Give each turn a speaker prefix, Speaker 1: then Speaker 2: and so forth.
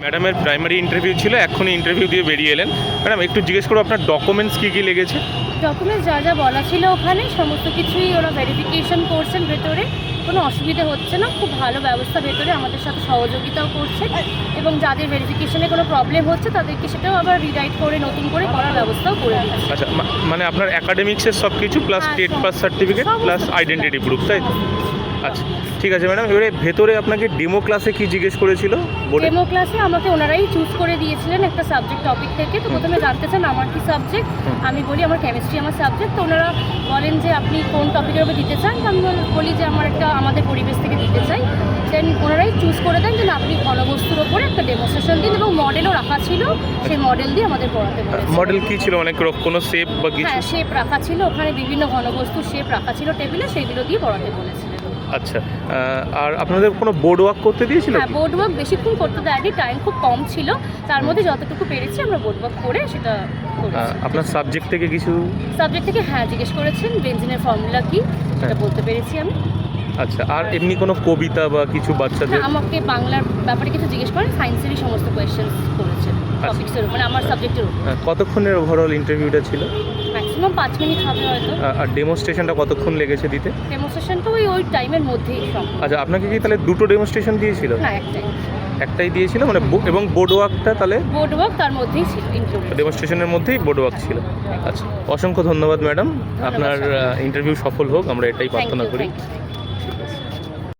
Speaker 1: ম্যাডামের primary interview ছিল, এখনই ইন্টারভিউ দিয়ে বেরিয়ে এলেন। ম্যাডাম একটু জিজ্ঞেস করবো আপনার ডকুমেন্টস কী কী লেগেছে?
Speaker 2: ডকুমেন্টস যা যা বলা ছিল ওখানে সমস্ত কিছুই ওরা ভেরিফিকেশন করছেন ভেতরে, কোনো অসুবিধে হচ্ছে না, খুব ভালো ব্যবস্থা ভেতরে, আমাদের সাথে সহযোগিতাও করছে এবং যাদের ভেরিফিকেশনে কোনো প্রবলেম হচ্ছে তাদেরকে সেটাও আবার রিরাইট করে নতুন করে করার ব্যবস্থাও করে দিচ্ছে।
Speaker 1: আচ্ছা, মানে আপনার অ্যাকাডেমিক্সের সব কিছু plus TET pass certificate plus identity proof, তাই তো? আচ্ছা ঠিক আছে ম্যাডাম, এবারে ভেতরে আপনাকে ডেমো ক্লাসে কি জিজ্ঞেস করেছিল?
Speaker 2: ডেমো ক্লাসে আমাকে ওনারাই চুজ করে দিয়েছিলেন একটা সাবজেক্ট টপিক থেকে। তো প্রথমে জানতে চান আমার কি সাবজেক্ট, আমি বলি আমার কেমিস্ট্রি আমার সাবজেক্ট। তো ওনারা বলেন যে আপনি কোন টপিকের উপরে দিতে চান, আমি বলি যে আমার একটা আমাদের পরিবেশ থেকে দিতে চাই। দেন ওনারাই চুজ করে দেন যে আপনি ঘনবস্তুর ওপরে একটা ডেমোস্ট্রেশন দিন এবং মডেলও রাখা ছিল, সেই মডেল দিয়ে আমাদের পড়াতে বলেছে।
Speaker 1: মডেল কি ছিল, মানে কোনো শেপ বা কিছু?
Speaker 2: হ্যাঁ, শেপ রাখা ছিল, ওখানে বিভিন্ন ঘনবস্তুর শেপ রাখা ছিল টেবিলে, সেইগুলো দিয়ে পড়াতে বলেছিলেন।
Speaker 1: আচ্ছা, আর আপনাদের কোনো বোর্ড ওয়ার্ক করতে দিয়েছিল?
Speaker 2: হ্যাঁ, বোর্ড ওয়ার্ক বেশিক্ষণ করতে দেয়নি, টাইম খুব কম ছিল, তার মধ্যে যতটুকু পেরেছি আমরা বোর্ড ওয়ার্ক করে সেটা করেছি।
Speaker 1: আপনার সাবজেক্ট থেকে কিছু?
Speaker 2: সাবজেক্ট থেকে হ্যাঁ জিজ্ঞেস করেছেন বেনজিনের ফর্মুলা কি, সেটা বলতে পেরেছি আমি।
Speaker 1: আচ্ছা, আর এমনি কোনো কবিতা বা কিছু বাচ্চাদের?
Speaker 2: হ্যাঁ, আমাকে বাংলার ব্যাপারে কিছু জিজ্ঞেস করেন, সায়েন্সেরই সমস্ত কোয়েশ্চেন্স করেছেন টপিক্সের উপর, মানে আমার সাবজেক্টের উপর।
Speaker 1: কতক্ষণের ওভারঅল ইন্টারভিউটা ছিল?
Speaker 2: ম্যাক্সিমাম 5 মিনিট হবে হয়তো।
Speaker 1: আর ডেমোস্ট্রেশনটা কতক্ষণ লেগেছে দিতে?
Speaker 2: ডেমোস্ট্রেশনটা ওই টাইমের মধ্যেই সম্ভব।
Speaker 1: আচ্ছা, আপনাকে কি তাহলে দুটো ডেমোস্ট্রেশন দিয়েছিল?
Speaker 2: না, একটাই।
Speaker 1: একটাই দিয়েছিল মানে, এবং বোর্ড ওয়ার্কটা তাহলে?
Speaker 2: বোর্ড ওয়ার্ক তার মধ্যেই ছিল, ইনক্লুডেড।
Speaker 1: ডেমোস্ট্রেশনের মধ্যেই বোর্ড ওয়ার্ক ছিল। আচ্ছা, অসংখ্য ধন্যবাদ ম্যাডাম, আপনার ইন্টারভিউ সফল হোক, আমরা এটাই প্রার্থনা করি।